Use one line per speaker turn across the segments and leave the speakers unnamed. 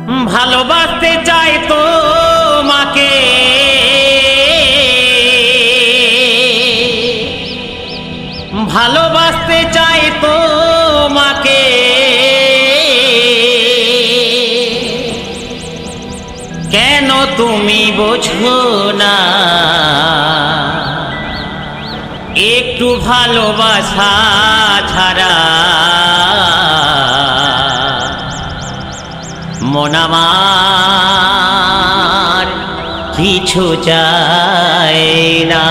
ভালোবাসতে চাই তোমাকে, ভালোবাসতে চাই তোমাকে, কেন তুমি বোঝো না? একটু ভালোবাসা ছাড়া মন আমার কিছু চায় না।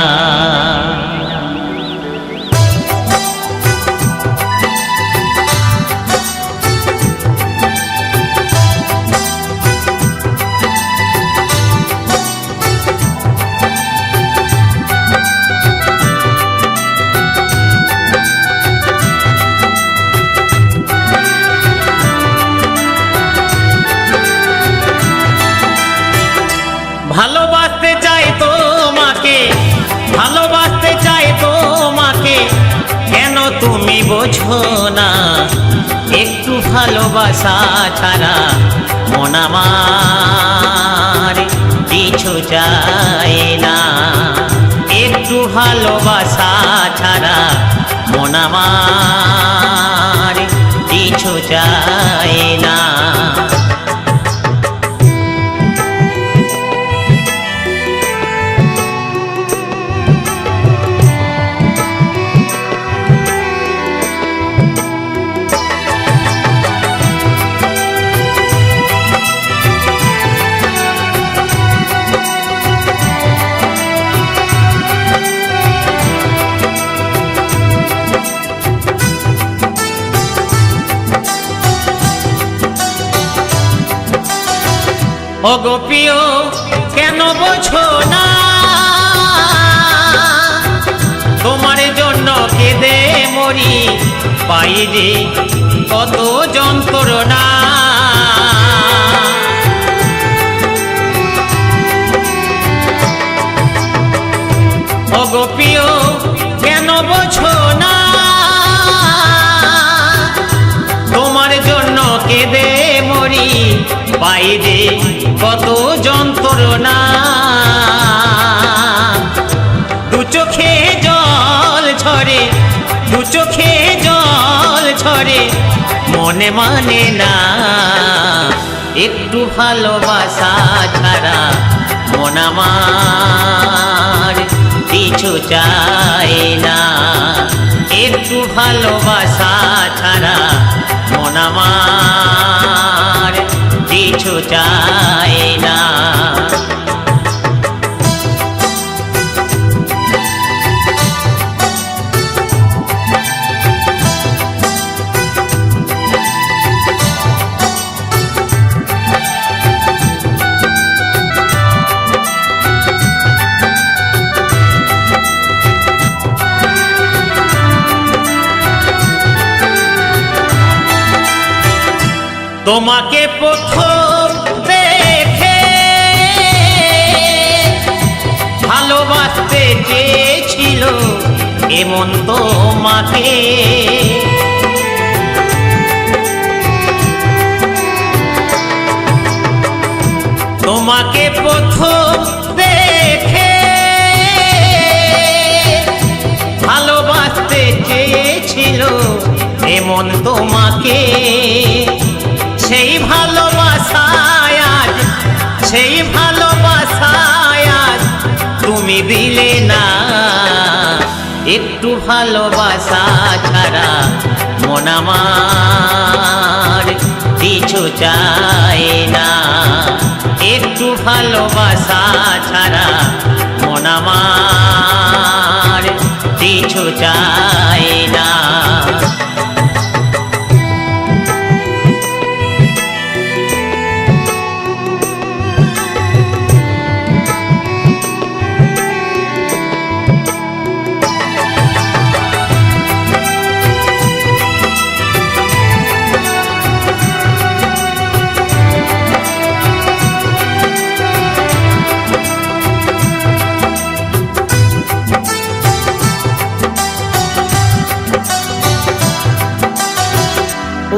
ভালোবাসতে চাই তোমাকে, ভালোবাসতে চাই তোমাকে, কেন তুমি বোঝো না? একটু ভালোবাসা ছাড়া মন আমার কিছু চায় না। একটু ভালোবাসা ছাড়া মন আমার কিছু চায় না। ওগো প্রিয় কেন বোঝো না? তোমার জন্য কেঁদে মরি, পাই রে কত যন্ত্রণা। ওগো প্রিয় কেন বোঝো না? তোমার জন্য কেঁদে মরি, পাই রে কত যন্ত্রণা। দু চোখে জল ঝরে, দু চোখে জল ঝরে, মনে মানে না। একটু ভালোবাসা ছাড়া মন আমার কিছু চায় না। একটু ভালোবাসা ছাড়া মন আমার কিছু চায় না। তোমাকে প্রথম দেখে ভালোবাসতে চেয়েছিল এমন তোমাকে, তোমাকে প্রথম দেখে ভালোবাসতে চেয়েছিল এমন তোমাকে। সেই ভালোবাসায় আজ, সেই ভালোবাসায় আজ তুমি দিলে না। একটু ভালোবাসা ছাড়া মন আমার কিছু চায় না। একটু ভালোবাসা ছাড়া মন আমার কিছু চায় না।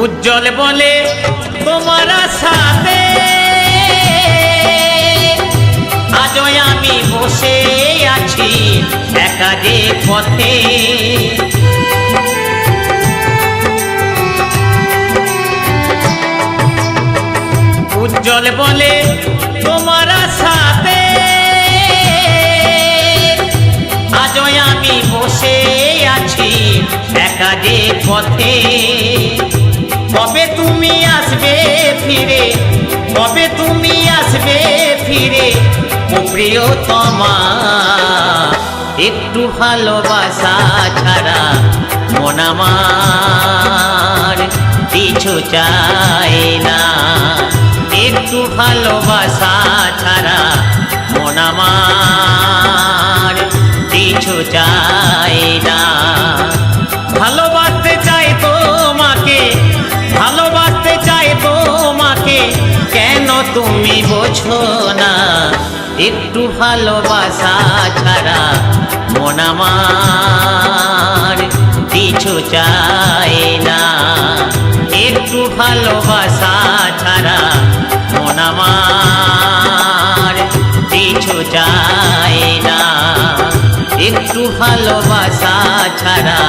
উজ্জ্বল বলে তোমার সাথে আছি একা যে পথে। উজ্জ্বল বলে তোমার সাথে আজও আমি বসে আছি একা যে পথে। কবে তুমি আসবে ফিরে, কবে তুমি আসবে ফিরে ও প্রিয়তমা। একটু ভালোবাসা ছাড়া মন আমার কিছু চায় না। একটু ভালোবাসা ছাড়া মন আমার কিছু চায় না। ভালোবাসতে চাই তোমাকে, ভালোবাসতে চাই তোমাকে, কেন তুমি বোঝো না। একটু ভালোবাসা ছাড়া মন আমার কিছু চায় না। একটু ভালোবাসা ছাড়া মন আমার কিছু চায় না। একটু ভালোবাসা ছাড়া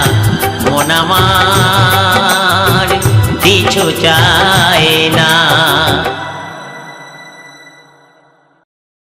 মন আমার কিছু চায় না।